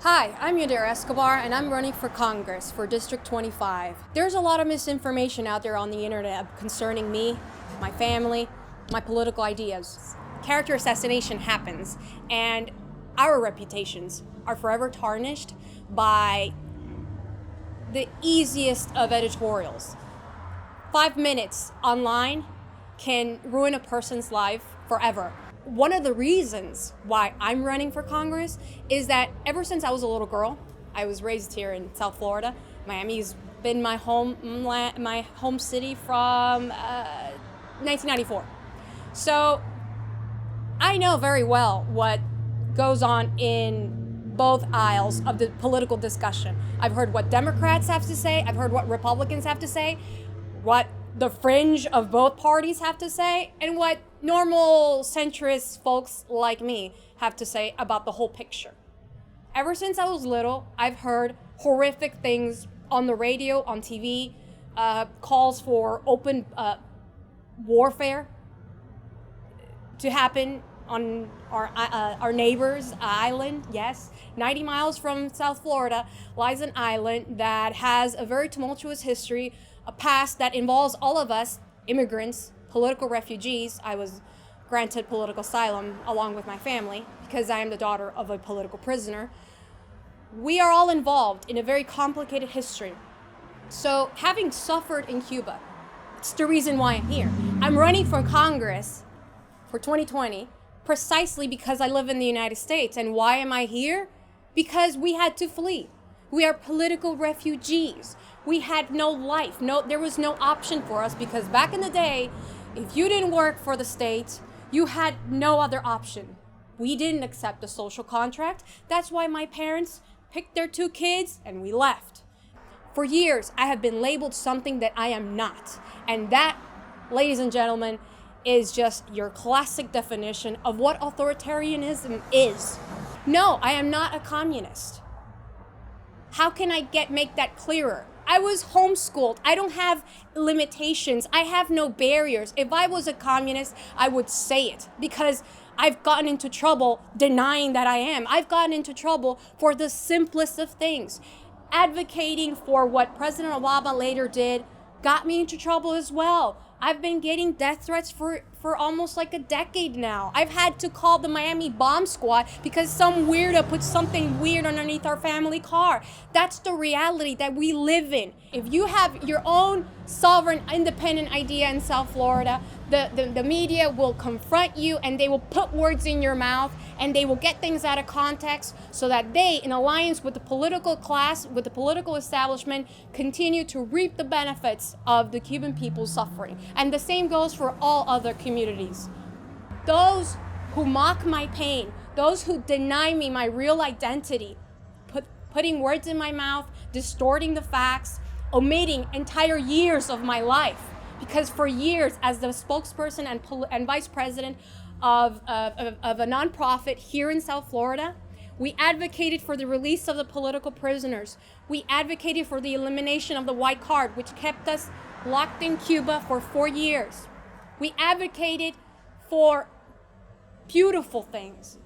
Hi, I'm Yadira and I'm running for Congress for District 25. There's a lot of misinformation out there on the internet concerning me, my family, my political ideas. Character assassination happens, and our reputations are forever tarnished by the easiest of editorials. 5 minutes online can ruin a person's life forever. One of the reasons why I'm running for Congress is that ever since I was a little girl, I was raised here in South Florida. Miami's been my home city from 1994. So I know very well what goes on in both aisles of the political discussion. I've heard what Democrats have to say. I've heard what Republicans have to say, what the fringe of both parties have to say, and what normal centrist folks like me have to say about the whole picture. Ever since I was little, I've heard horrific things on the radio, on TV, calls for open warfare to happen on our neighbor's island. Yes, 90 miles from South Florida lies an island that has a very tumultuous history, a past that involves all of us, immigrants, political refugees. I was granted political asylum along with my family because I am the daughter of a political prisoner. We are all involved in a very complicated history. So having suffered in Cuba, it's the reason why I'm here. I'm running for Congress for 2020 precisely because I live in the United States. And why am I here? Because we had to flee. We are political refugees. We had no life. There was no option for us because back in the day, if you didn't work for the state, you had no other option. We didn't accept the social contract. That's why my parents picked their 2 kids and we left. For years, I have been labeled something that I am not. And that, ladies and gentlemen, is just your classic definition of what authoritarianism is. No, I am not a communist. How can I make that clearer? I was homeschooled. I don't have limitations. I have no barriers. If I was a communist, I would say it because I've gotten into trouble denying that I am. I've gotten into trouble for the simplest of things. Advocating for what President Obama later did got me into trouble as well. I've been getting death threats for almost like a decade now. I've had to call the Miami bomb squad because some weirdo put something weird underneath our family car. That's the reality that we live in. If you have your own sovereign, independent idea in South Florida, the media will confront you and they will put words in your mouth and they will get things out of context so that they, in alliance with the political class, with the political establishment, continue to reap the benefits of the Cuban people's suffering. And the same goes for all other communities. Those who mock my pain, those who deny me my real identity, putting words in my mouth, distorting the facts, omitting entire years of my life. Because for years, as the spokesperson and vice president of a nonprofit here in South Florida, we advocated for the release of the political prisoners. We advocated for the elimination of the white card, which kept us locked in Cuba for 4 years. We advocated for beautiful things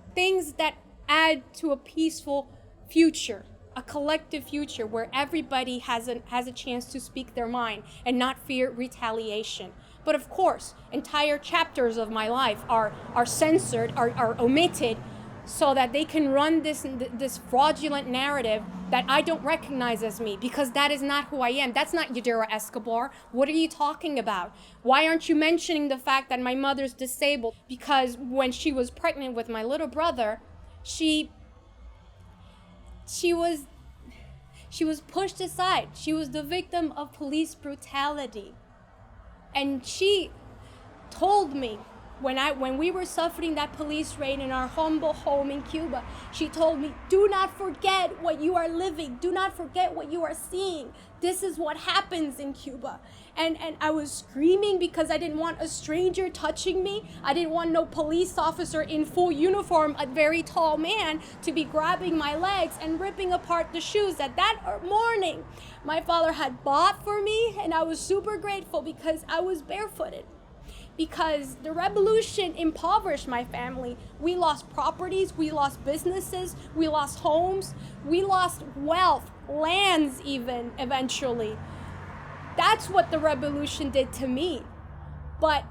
that add to a peaceful future, a collective future where everybody has a chance to speak their mind and not fear retaliation. But of course, entire chapters of my life are censored, are omitted, so that they can run this fraudulent narrative that I don't recognize as me, because that is not who I am. That's not Yadira Escobar. What are you talking about? Why aren't you mentioning the fact that my mother's disabled? Because when she was pregnant with my little brother, she was pushed aside. She was the victim of police brutality. And she told me, when we were suffering that police raid in our humble home in Cuba, she told me, do not forget what you are living. Do not forget what you are seeing. This is what happens in Cuba. And I was screaming because I didn't want a stranger touching me. I didn't want no police officer in full uniform, a very tall man, to be grabbing my legs and ripping apart the shoes that morning my father had bought for me. And I was super grateful because I was barefooted. because the revolution impoverished my family. We lost properties, we lost businesses, we lost homes, we lost wealth, lands even, eventually. That's what the revolution did to me. But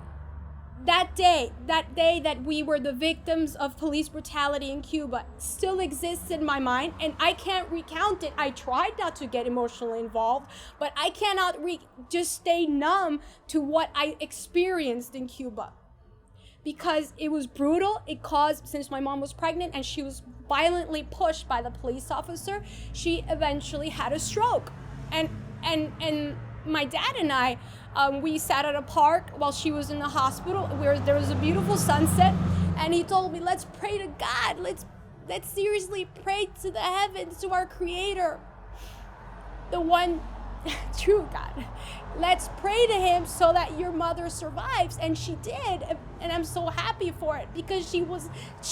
that day that we were the victims of police brutality in Cuba still exists in my mind, and I can't recount it. I tried not to get emotionally involved, but I cannot just stay numb to what I experienced in Cuba. Because it was brutal. It caused, since my mom was pregnant and she was violently pushed by the police officer, she eventually had a stroke. And my dad and I, we sat at a park while she was in the hospital where there was a beautiful sunset, and he told me, let's pray to God. Let's seriously pray to the heavens, to our Creator, the one true God. Let's pray to him so that your mother survives. And she did, and I'm so happy for it, because she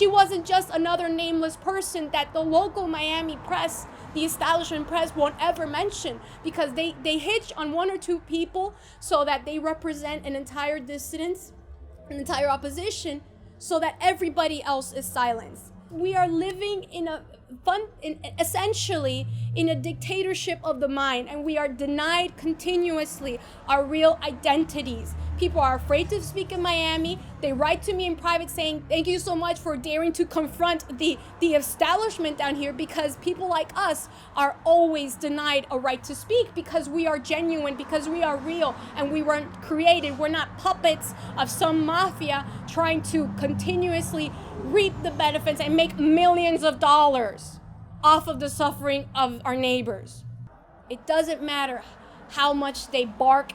wasn't just another nameless person that the local Miami press, the establishment press, won't ever mention, because they hitch on one or two people so that they represent an entire dissidence, an entire opposition, so that everybody else is silenced. We are living essentially in a dictatorship of the mind, and we are denied continuously our real identities. People are afraid to speak in Miami. They write to me in private saying, thank you so much for daring to confront the establishment down here, because people like us are always denied a right to speak, because we are genuine, because we are real, and we weren't created. We're not puppets of some mafia trying to continuously reap the benefits and make millions of dollars off of the suffering of our neighbors. It doesn't matter how much they bark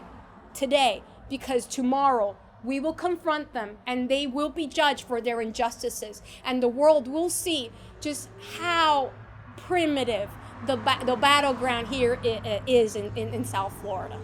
today, because tomorrow we will confront them and they will be judged for their injustices, and the world will see just how primitive the battleground here is in South Florida.